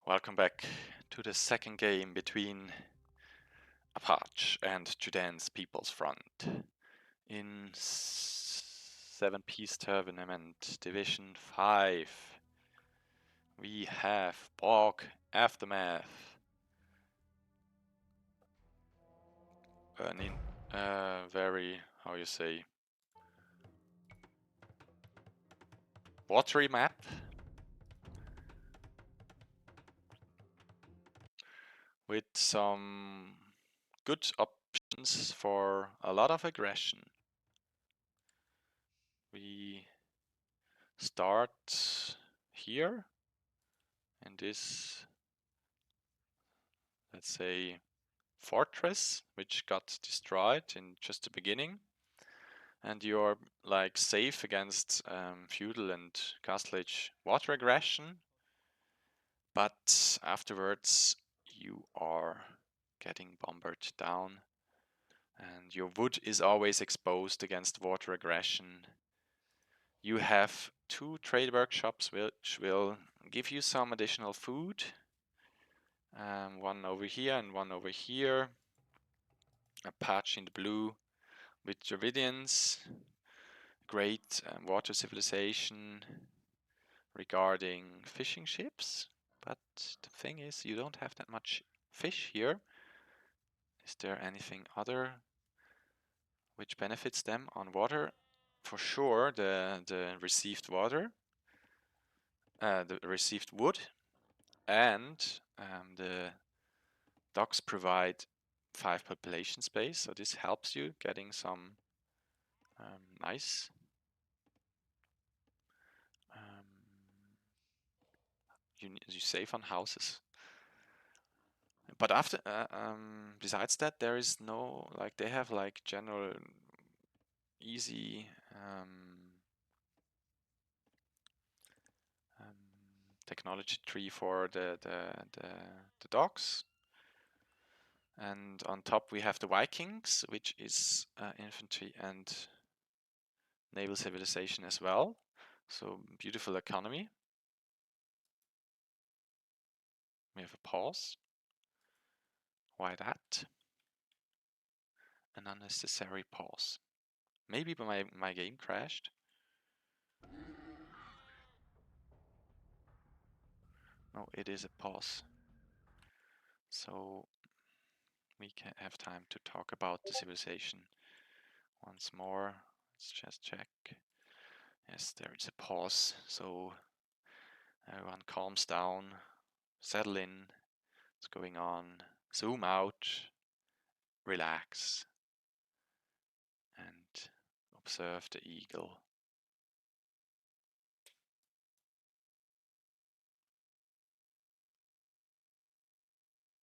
Welcome back to the second game between Apach and Judean's People's Front in 7-piece tournament Division 5. We have Borg Aftermath, very, how you say, watery map with some good options for a lot of aggression. We start here in this, let's say, fortress which got destroyed in just the beginning, and you're like safe against feudal and castle age water aggression, but afterwards you are getting bombered down and your wood is always exposed against water aggression. You have 2 trade workshops which will give you some additional food, one over here and one over here. A patch in the blue with Judeans, great water civilization regarding fishing ships, but the thing is you don't have that much fish here. Is there anything other which benefits them on water? For sure, the received water, the received wood, and the docks provide 5 population space, so this helps you getting some nice you save on houses. But after, besides that, there is no, like, they have like general easy technology tree for the docks. And on top we have the Vikings, which is infantry and naval civilization as well. So beautiful economy. We have a pause. Why that? An unnecessary pause. Maybe my game crashed. No, it is a pause. So we can have time to talk about the civilization once more. Let's just check. Yes, there is a pause. So everyone calms down, settle in. What's going on? Zoom out, relax, and observe the eagle.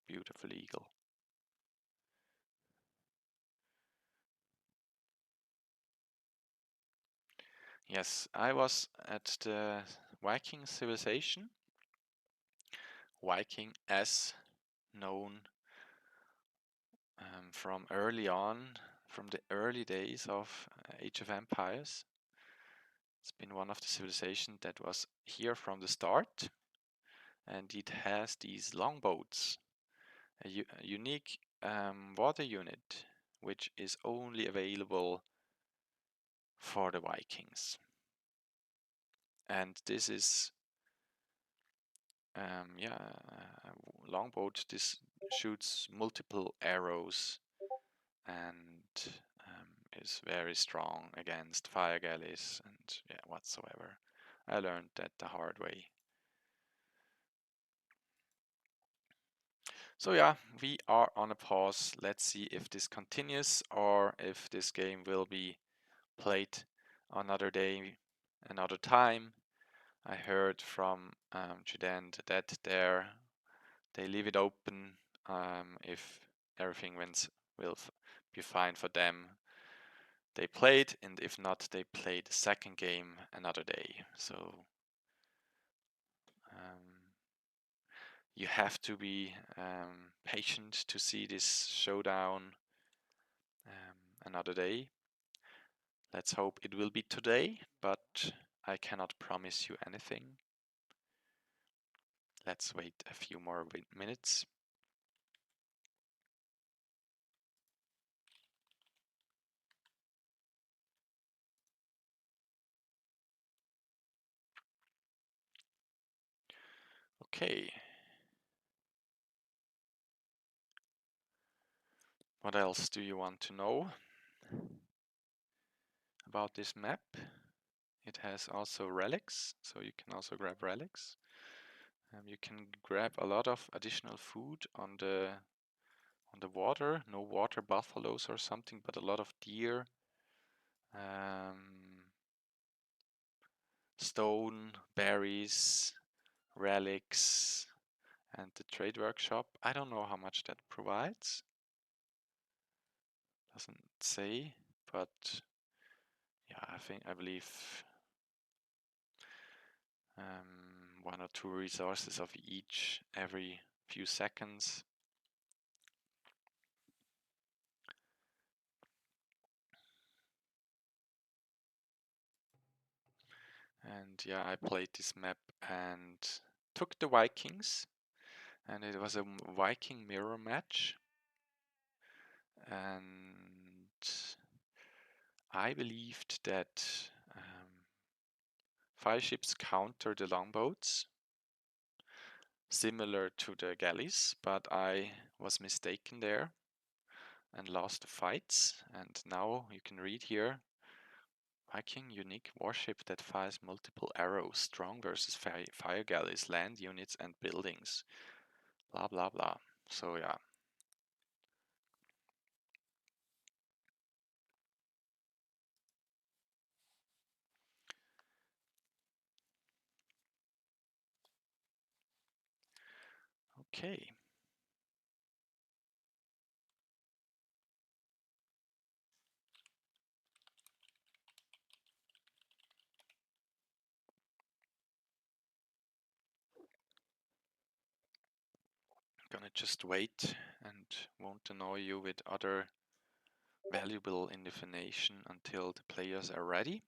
Beautiful eagle. Yes, I was at the Viking civilization. Viking as known from early on, from the early days of Age of Empires. It's been one of the civilizations that was here from the start, and it has these longboats, a unique water unit, which is only available for the Vikings. And this is, longboat. This shoots multiple arrows and is very strong against fire galleys and whatsoever. I learned that the hard way. So yeah, we are on a pause. Let's see if this continues or if this game will be played another day, another time. I heard from Judean that they leave it open if everything will be fine for them. They played, and if not, they play the second game another day. So you have to be patient to see this showdown another day. Let's hope it will be today, but I cannot promise you anything. Let's wait a few more minutes. Okay. What else do you want to know about this map? It has also relics, so you can also grab relics. You can grab a lot of additional food on the water. No water buffaloes or something, but a lot of deer, stone, berries, relics, and the trade workshop. I don't know how much that provides. Doesn't say, but yeah, I believe 1 or 2 resources of each every few seconds. And yeah, I played this map and took the Vikings, and it was a Viking mirror match. And I believed that fire ships counter the longboats, similar to the galleys, but I was mistaken there and lost the fights. And now you can read here, Viking unique warship that fires multiple arrows, strong versus fire galleys, land units and buildings, blah blah blah. So yeah. Okay. Gonna just wait and won't annoy you with other valuable information until the players are ready.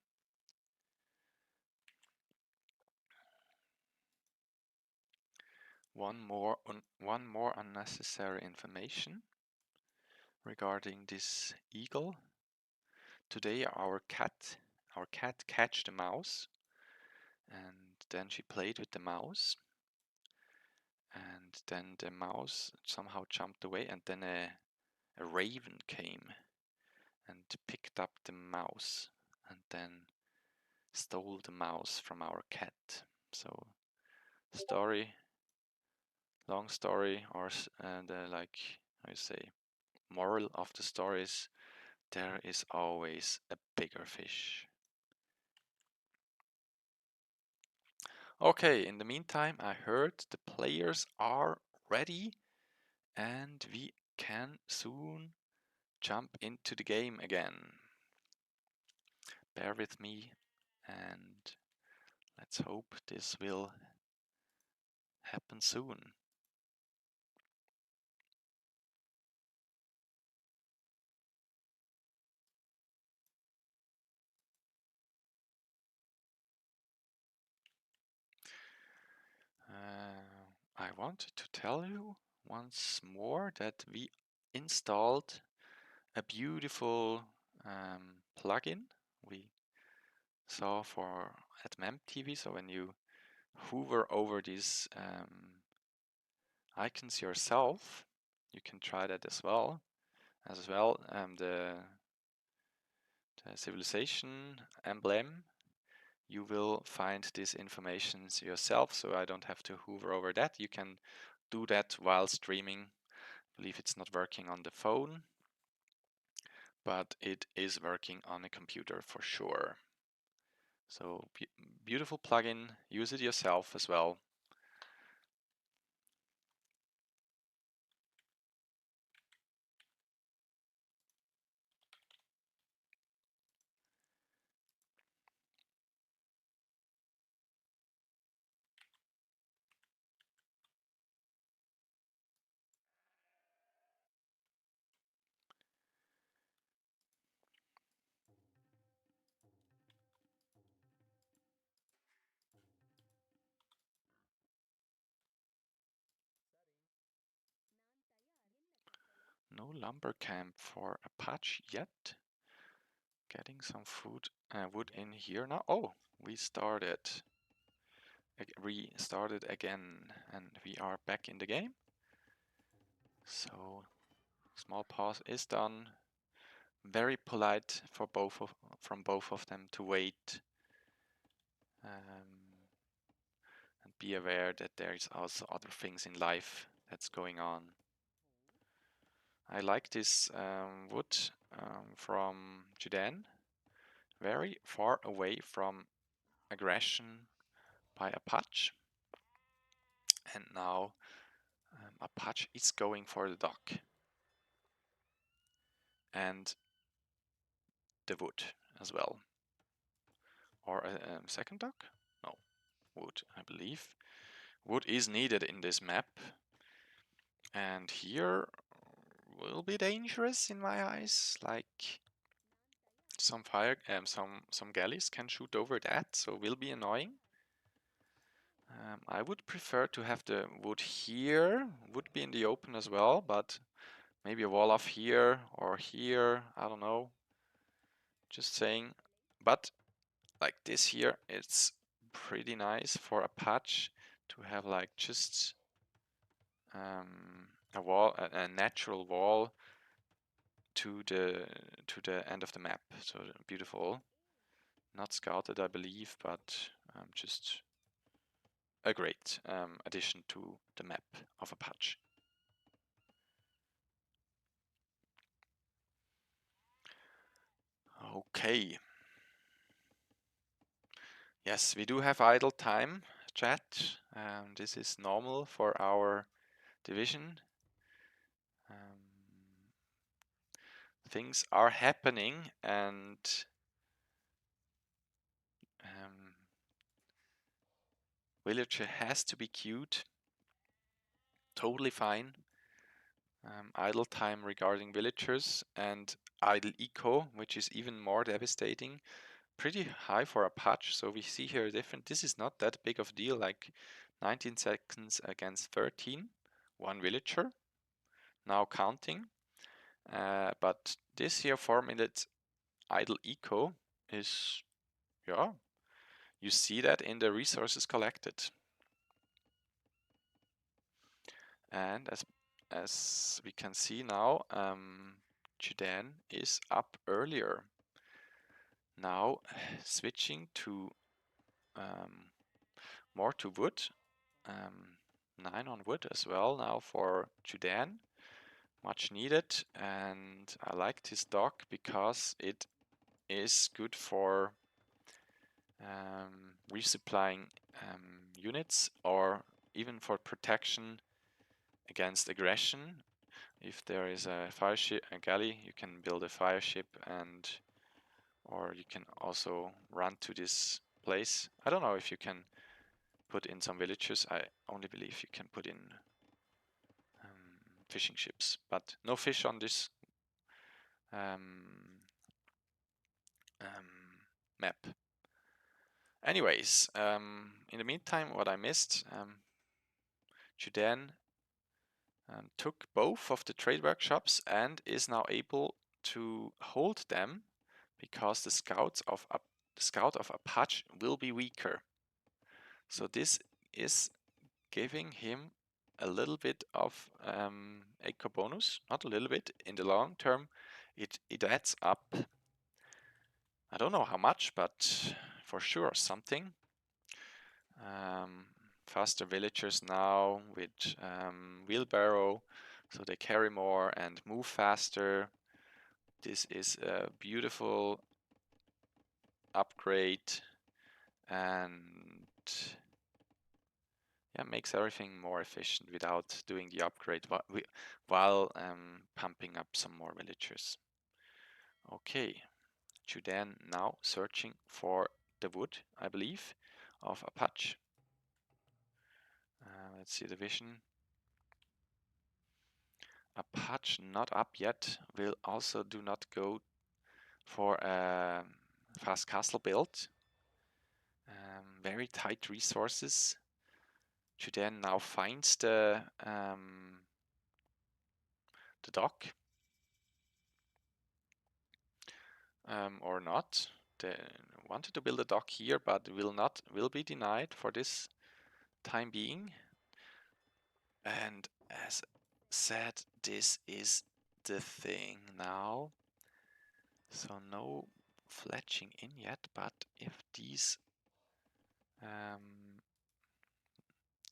One more unnecessary information regarding this eagle. Today our cat catched a mouse, and then she played with the mouse, and then the mouse somehow jumped away, and then a raven came and picked up the mouse and then stole the mouse from our cat. So long story, or the like how you say, moral of the story is there is always a bigger fish. Okay, in the meantime, I heard the players are ready and we can soon jump into the game again. Bear with me and let's hope this will happen soon. I wanted to tell you once more that we installed a beautiful plugin we saw for at TV. So when you hover over these icons yourself, you can try that as well. The civilization emblem, you will find this information yourself, so I don't have to hover over that. You can do that while streaming. I believe it's not working on the phone, but it is working on a computer for sure. So beautiful plugin, use it yourself as well. No lumber camp for Apach yet. Getting some wood in here now. Oh, we restarted again, and we are back in the game. So small pause is done. Very polite for from both of them to wait. And be aware that there is also other things in life that's going on. I like this wood from Judean. Very far away from aggression by Apach. And now Apach is going for the dock. And the wood as well. Or a second dock? No, wood, I believe. Wood is needed in this map. And here will be dangerous in my eyes. Like some some galleys can shoot over that, so will be annoying. I would prefer to have the wood here, would be in the open as well, but maybe a wall off here or here, I don't know. Just saying. But like this here, it's pretty nice for a patch to have like just a wall, a natural wall to the end of the map. So beautiful. Not scouted, I believe, but just a great addition to the map of Apach. Okay. Yes, we do have idle time, chat. This is normal for our division. Things are happening, and villager has to be queued. Totally fine. Idle time regarding villagers and idle eco, which is even more devastating. Pretty high for a patch, so we see here different. This is not that big of a deal, like 19 seconds against 13. One villager, now counting. But this here 4-minute idle eco is, yeah, you see that in the resources collected. And as we can see now, Judean is up earlier. Now switching to more to wood. 9 on wood as well now for Judean. Much needed, and I like this dock because it is good for resupplying units or even for protection against aggression. If there is a fire ship, a galley, you can build a fire ship, and or you can also run to this place. I don't know if you can put in some villages. I only believe you can put in fishing ships, but no fish on this map. Anyways, in the meantime, what I missed, Judean took both of the trade workshops and is now able to hold them because the scout of Apach will be weaker. So this is giving him a little bit of eco bonus, not a little bit, in the long term it adds up. I don't know how much, but for sure something. Faster villagers now with wheelbarrow, so they carry more and move faster. This is a beautiful upgrade, and yeah, makes everything more efficient without doing the upgrade while pumping up some more villagers. Okay, Judean now searching for the wood, I believe, of Apach. Let's see the vision. Apach not up yet, will also do not go for a fast castle build. Very tight resources. Judean now finds the dock. or not. They wanted to build a dock here, but will be denied for this time being. And as said, this is the thing now. So no fletching in yet, but if these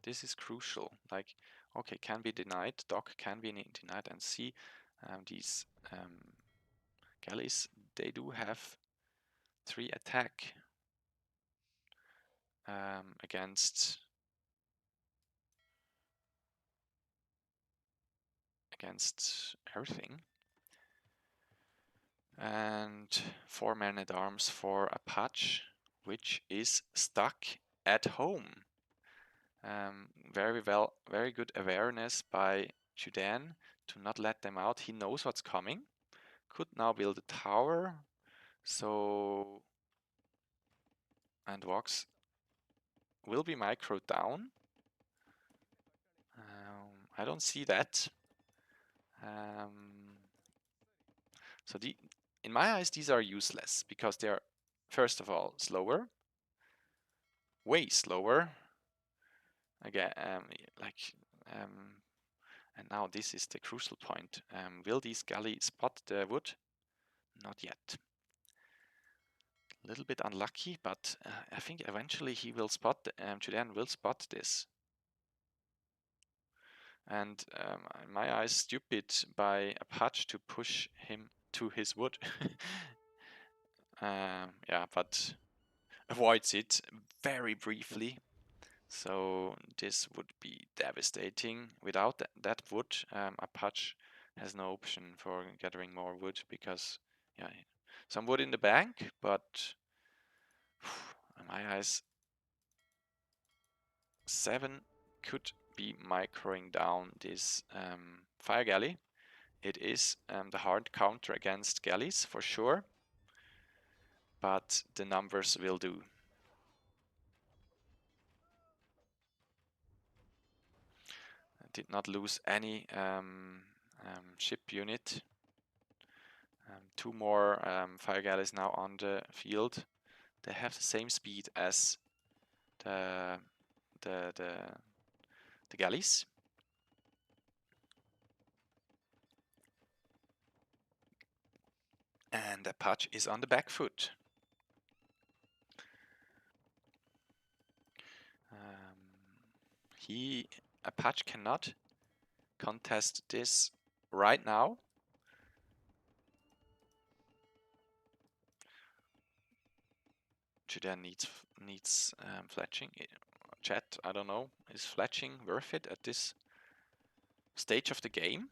this is crucial. Like, okay, can be denied, dock can be denied, and see these galleys, they do have 3 attack against everything. And 4 man-at-arms for Apach, which is stuck at home. Very good awareness by Judean to not let them out. He knows what's coming. Could now build a tower. So, and Vox will be micro down. I don't see that. So in my eyes, these are useless because they are, first of all, slower, way slower. Again, and now this is the crucial point. Will these galley spot the wood? Not yet. A little bit unlucky, but I think eventually he will spot, Judean will spot this. And in my eyes, stupid by Apach to push him to his wood. Yeah, but avoids it very briefly. So this would be devastating. Without that wood, Apach has no option for gathering more wood because, yeah, some wood in the bank, but in my eyes, 7 could be microing down this fire galley. It is the hard counter against galleys for sure, but the numbers will do. I did not lose any ship unit. 2 more fire galleys now on the field. They have the same speed as the galleys. And Apach is on the back foot. Apach cannot contest this right now. Judean needs fletching. Chat, I don't know, is fletching worth it at this stage of the game?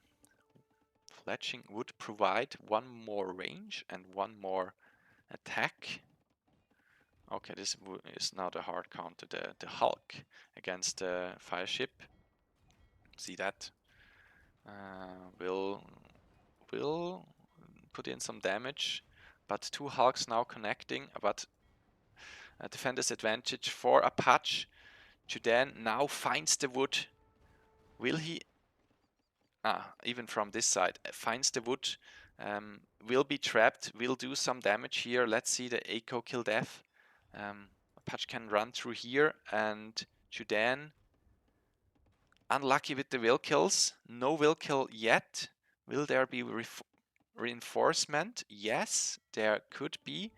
Fletching would provide 1 more range and 1 more attack. Okay, this is now the hard counter, the Hulk against the fire ship. See that? Will put in some damage, but 2 Hulks now connecting, but defender's advantage for Apach. Judean now finds the wood. Will he? Even from this side, finds the wood. Will be trapped. Will do some damage here. Let's see the Eco kill death. Apach can run through here, and Judean unlucky with the will kills. No will kill yet. Will there be reinforcement? Yes, there could be,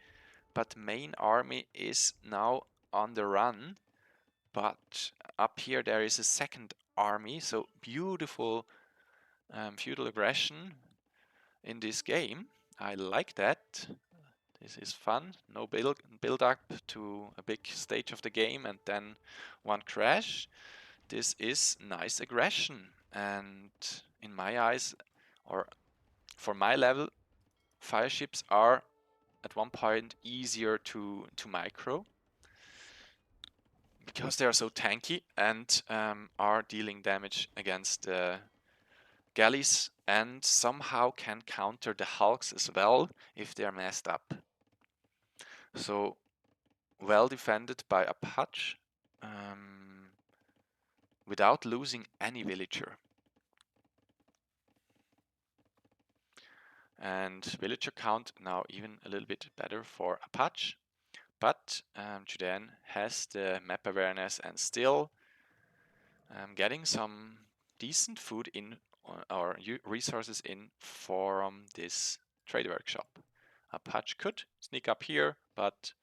but main army is now on the run. But up here there is a second army, so beautiful feudal aggression in this game. I like that. This is fun. No build up to a big stage of the game and then 1 crash. This is nice aggression, and in my eyes, or for my level, fire ships are at one point easier to micro because they are so tanky and are dealing damage against galleys and somehow can counter the Hulks as well if they are messed up. So well defended by Apach without losing any villager. And villager count now even a little bit better for Apach. But Judean has the map awareness and still getting some decent food in or resources in from this trade workshop. Apach could sneak up here, but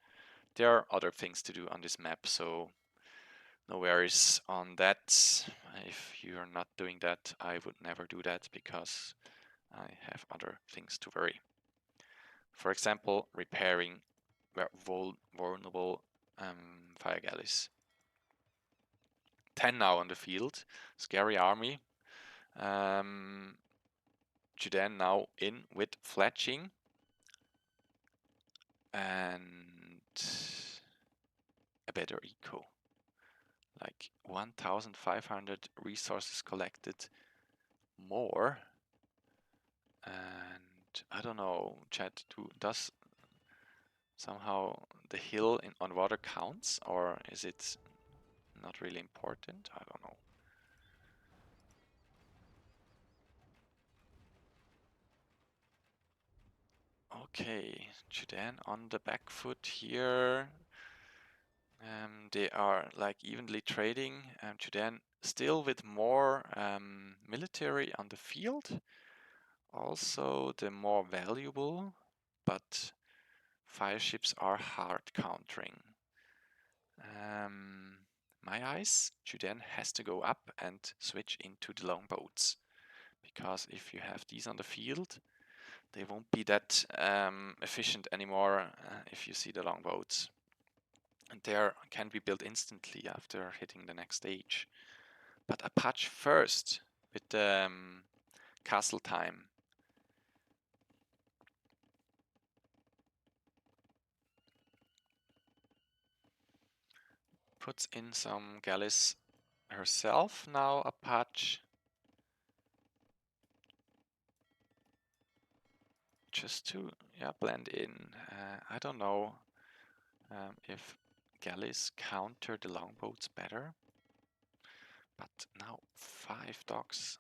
there are other things to do on this map, so no worries on that. If you're not doing that, I would never do that because I have other things to worry. For example, repairing vulnerable fire galleys. 10 now on the field. Scary army. Judean now in with fletching. And a better eco. Like 1,500 resources collected more. And I don't know, chat, does somehow the hill on water counts, or is it not really important? I don't know. Okay, Judean on the back foot here. They are like evenly trading. Judean still with more military on the field. Also the more valuable, but fire ships are hard countering. My eyes, Judean has to go up and switch into the longboats. Because if you have these on the field, they won't be that efficient anymore if you see the longboats. And they can be built instantly after hitting the next stage. But Apach first with castle time. Puts in some galleys herself now, Apach. Just to blend in. I don't know if galleys counter the longboats better. But now 5 docks.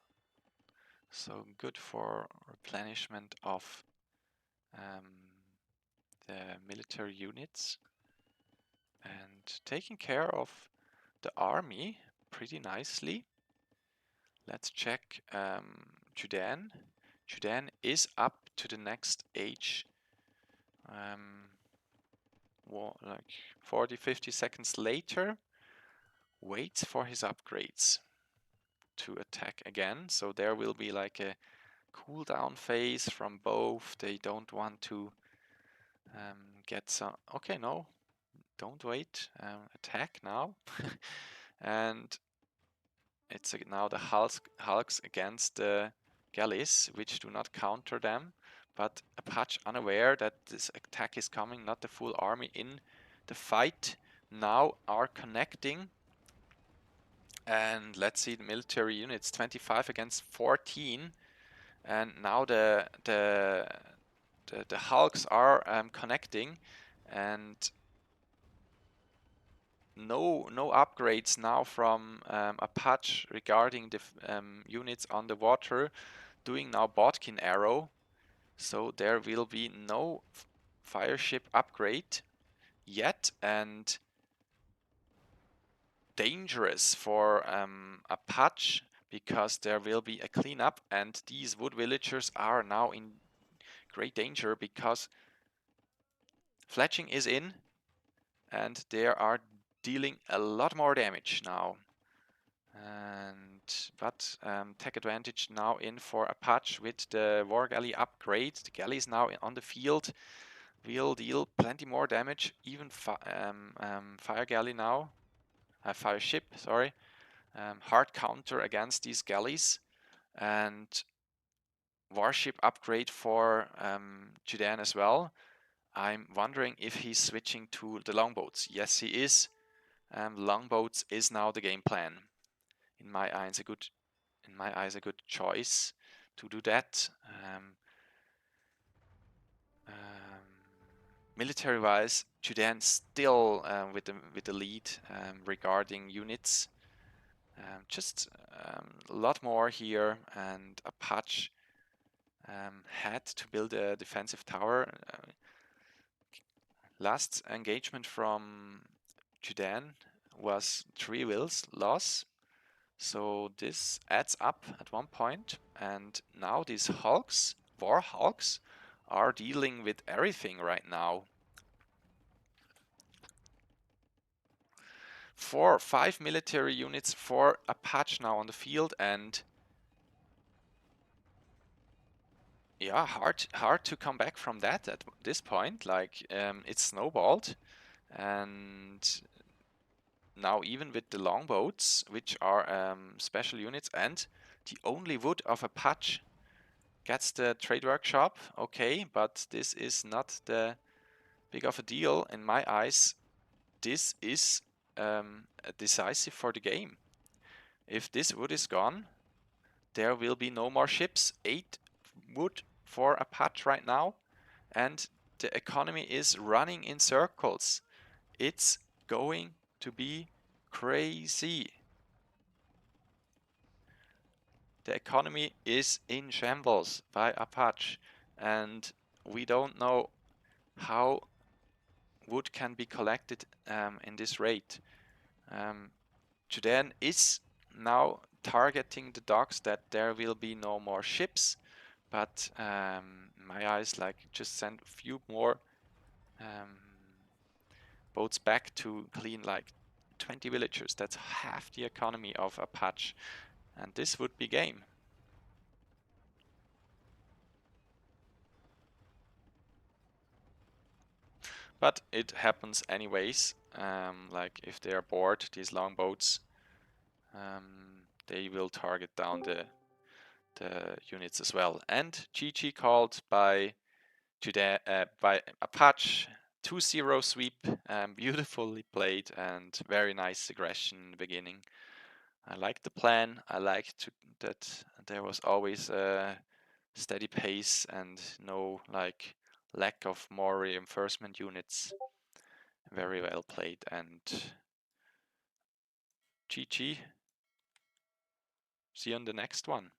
So good for replenishment of the military units. And taking care of the army pretty nicely. Let's check Judean. Judean is up to the next age. Like 40-50 seconds later, waits for his upgrades to attack again. So there will be like a cooldown phase from both. They don't want to get some... Okay, no, don't wait. Attack now. And it's now the hulks against the galleys, which do not counter them. But Apach, unaware that this attack is coming, not the full army in the fight, now are connecting. And let's see the military units, 25 against 14. And now the hulks are connecting, and no upgrades now from Apach regarding the units on the water, doing now Bodkin arrow, so there will be no fire ship upgrade yet, and dangerous for Apach because there will be a cleanup, and these wood villagers are now in great danger because fletching is in and they are dealing a lot more damage now. But tech advantage now in for Apach with the war galley upgrade. The galleys now on the field will deal plenty more damage. Even fire galley now, fire ship, sorry, hard counter against these galleys, and warship upgrade for Judean as well. I'm wondering if he's switching to the longboats. Yes, he is. Longboats is now the game plan. In my eyes, a good choice to do that. Military-wise, Judean still with the lead regarding units. Just a lot more here, and Apach had to build a defensive tower. Last engagement from Judean was 3 wills loss. So this adds up at one point, and now these hulks, war hulks, are dealing with everything right now. 5 military units for Apach now on the field, and yeah, hard to come back from that at this point. Like it's snowballed, and now even with the longboats, which are special units, and the only wood of Apach gets the trade workshop, okay, but this is not the big of a deal in my eyes. This is decisive for the game. If this wood is gone, there will be no more ships. 8 wood for Apach right now, and the economy is running in circles. It's going to be crazy. The economy is in shambles by Apach, and we don't know how wood can be collected in this rate. Judean is now targeting the docks that there will be no more ships, but my eyes like just send a few more boats back to clean like 20 villagers. That's half the economy of Apach, and this would be game. But it happens anyways. Like if they are bored, these longboats, they will target down the units as well. And GG called by by Apach. 2-0 sweep, beautifully played and very nice aggression in the beginning. I liked the plan. I liked that there was always a steady pace and no like lack of more reinforcement units. Very well played, and GG. See you on the next one.